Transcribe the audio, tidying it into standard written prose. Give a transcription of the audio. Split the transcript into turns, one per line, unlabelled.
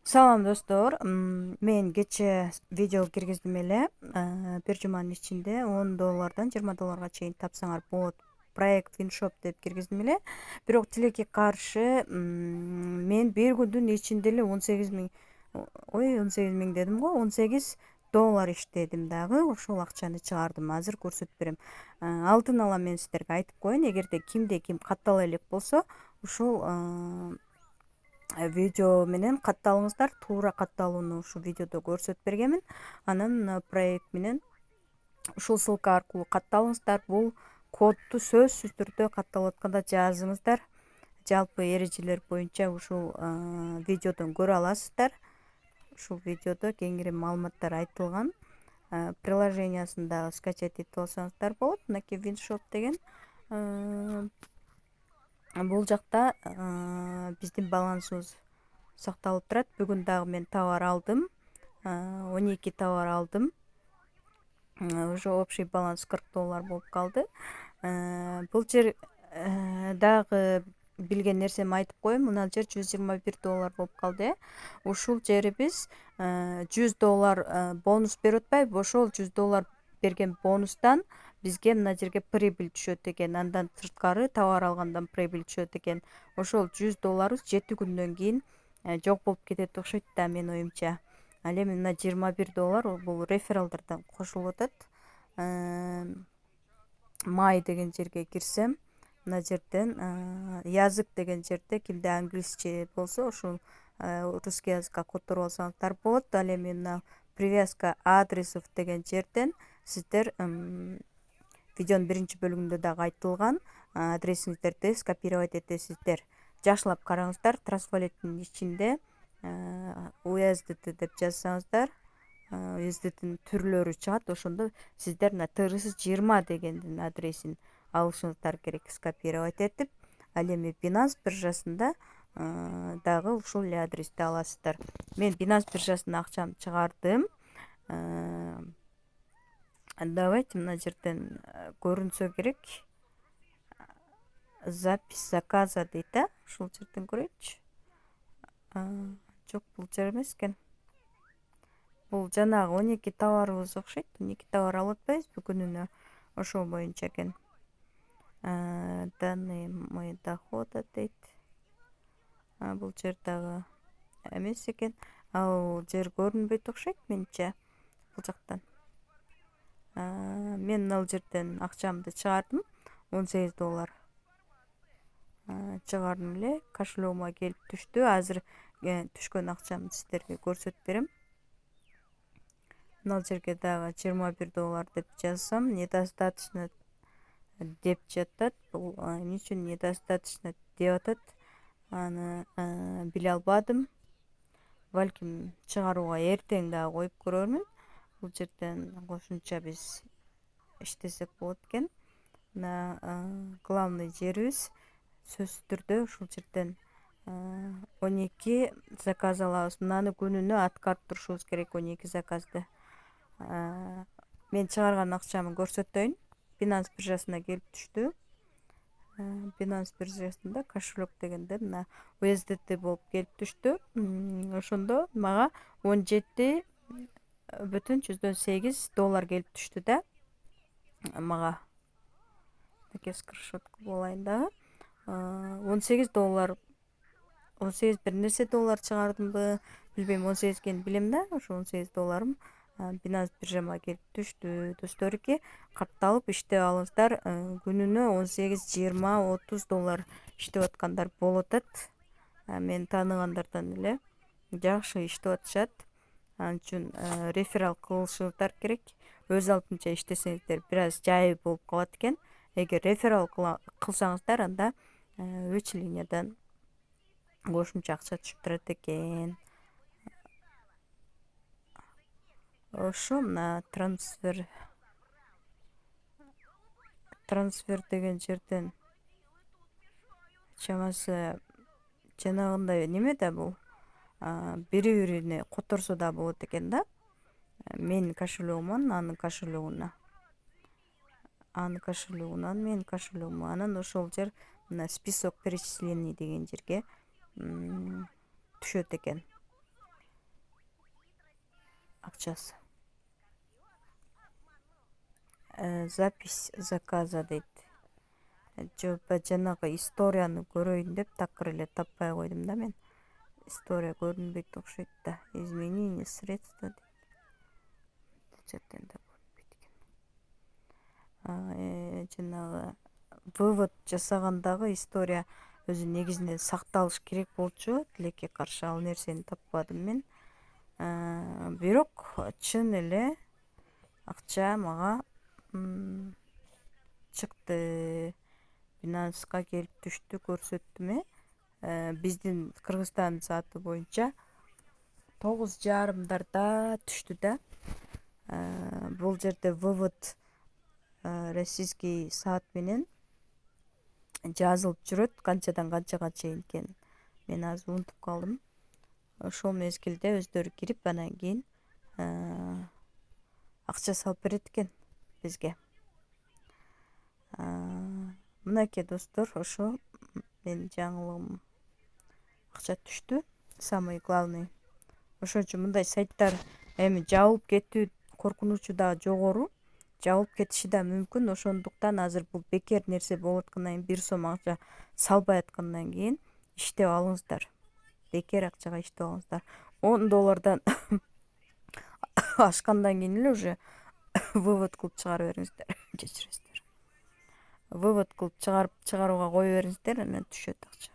Салам достор. Мен кече видео киргиздим эле. Бир жуманын ичинде $10 $20 чейин тапсаңар болот. Проект Winshop деп киргиздим эле. Бирок тилекке каршы мен бир күндүн ичинде эле 18 000 18 000 дедим го, $18 иштедим дагы. Ошол акчаны чыгардым. Азыр көрсөтүп берем. Алдын ала мен сиздерге айтып коеюн, эгерде кимде ким каттала элек болсо, ушул видео менен катталыңыздар. Туура катталууну ушу видеодо көрсөтүп бергенмин. Анан проект менен ушул ссылка аркылуу катталыңыздар. Бул кодду сөзсүз түрдө катталып атканда жазыңыздар. Жалпы эрежелер боюнча ушул видеодон көрө аласыздар. Ушул видеодо кеңири маалыматтар айтылган. Приложениясын дагы скачать этип алсаңыздар болот. Мынакей Winshop деген. Бул жакта биздин балансыбыз сакталып турат. Бүгүн дагы мен товар алдым. 12 товар алдым. Уже общий баланс $40 болуп калды. Бул жер дагы билген нерсеми айтып коеюн. Мына жер $121 болуп калды. Ушул жери биз $100 бонус берип атпайбы? Ошол $100 берген бонустан бизге мына жерге прибыль түшөт экен. Андан сырткары товар алгандан прибыль түшөт экен. Ошол $100 7 күндөн кийин жок болуп кетет окшойт да, менин оюмча. Ал эми мына $21 бул рефералдардан кошулуп атат. Май деген жерге кирсем, мына жерден язык деген жерде кимде англисче болсо ошол русский языкка которуп алсаңыздар болот. Ал эми мына привязка адресов деген жерден сиздер видеонун биринчи бөлүгүндө дагы айтылган адресиңиздерди скопировать этесиздер. Жакшылап караңыздар. Трансвалеттин ичинде USDT деп жазсаңыздар, USDTнын түрлөрү чыгат. Ошондо сиздер мына TRS20 дегендин адресин алышыңыздар керек, скопировать этип. Ал эми Binance биржасында дагы ушул эле адрести аласыздар. Мен Binance биржасына акчамды чыгардым. Давайте мына жерден көрүнсө керек. Запись заказа дейт, ушул жерден көрөйүнчү. Жок, бул жер эмес экен. Бул жанагы 12 товарыбыз окшойт. 12 товар алып атпайбызбы күнүнө? Ошол боюнча экен. Данные мои дохода дейт. Бул жер дагы эмес экен. Ал жер көрүнбөйт окшойт менче бул жактан. Мен ал жерден акчамды чыгардым. $18 чыгардым эле. Кошелегиме келип түштү. Азыр түшкөн акчамды сиздерге көрсөтүп берем. Мына жерге дагы $21 деп жазсам, недостаточно деп жатат. Бул эмне үчүн недостаточно деп атат? Аны биле албадым. Балким чыгарууга эртең дагы коюп көрөрмүн. Бул жерден кошумча биз иштесек болот экен. Мына главный жерибиз сөзсүз түрдө ушул жерден 12 заказ алабыз. Мынаны күнүнө аткарып турушубуз керек, 12 заказды. Мен чыгарган акчамы көрсөтөйүн. Binance биржасына келип түштү. Binance биржасында кошелек дегенде мына USDT болуп келип түштү. Ошондо мага $17,8 келип түштү да. Мага таке скриншот болайын дагы. $18 18 бир нерсе доллар чыгардымбы, билбейм, 18 экенин билем да. Ошо $18 Binance биржама келип түштү. Досторки, катталып иштеп алыңыздар. Күнүнө 18, 20, $30 иштеп аткандар болуп атат. Мен тааныгандардан эле жакшы иштеп атышат. Ал үчүн реферал кылышыңыздар керек. Өз алдынча иштесеңиздер бир аз жай болуп калат экен. Эгер реферал кылсаңыздар, анда вычислениядан кошумча акча түшүп турат экен. Ошо мына трансфер деген жерден чамасы жанагындай неме да бул бири-бирине которсо да болот экен да. Менин кошелегимон анын кошелегуна, анын кошелегунан менин кошелегиме. Анан ошол жер мына список перечислений деген жерге түшөт экен. акчасы. Запись заказа дейт. Жопа жанагы историяны көрөйүн деп такыр эле таппай койдум да мен. История көрүнбөйт окшойт да. Изменение средства дейт. Жерден да көрүнбөйт экен. Жанагы вывод жасагандагы история өзү негизинен сакталыш керек болчу. Тилекке каршы ал нерсени таппадым мен. Бирок чын эле акча мага чыкты. Binance'га келип түштү, көрсөттүм. Биздин Кыргызстан сааты боюнча 9:30 түштү да. Бул жерде вывод российский саат менен жазылып жүрөт, канчадан канчага чейин экенин. Мен азыр унутуп калдым. Ошол мезгилде өздөрү кирип, анан кийин акча салып берет экен бизге. Мынакей достор, ошо менин жаңылыгым. Акча түштү, самый главный. Ошон үчүн мындай сайттар эми жабылып кетүү коркунучу дагы жогору. Жабылып кетиши да мүмкүн. Ошондуктан азыр бул бекер нерсе болуп аткандан кийин, 1 сом акча салбай аткандан кийин иштеп алыңыздар. Бекер акчага иштеп алыңыздар. $10 ашкандан кийин эле уже вывод кылып чыгарып бериңиздер. Кечиресиздер. Вывод кылып чыгарууга кое бериңиздер, анан түшөт акча.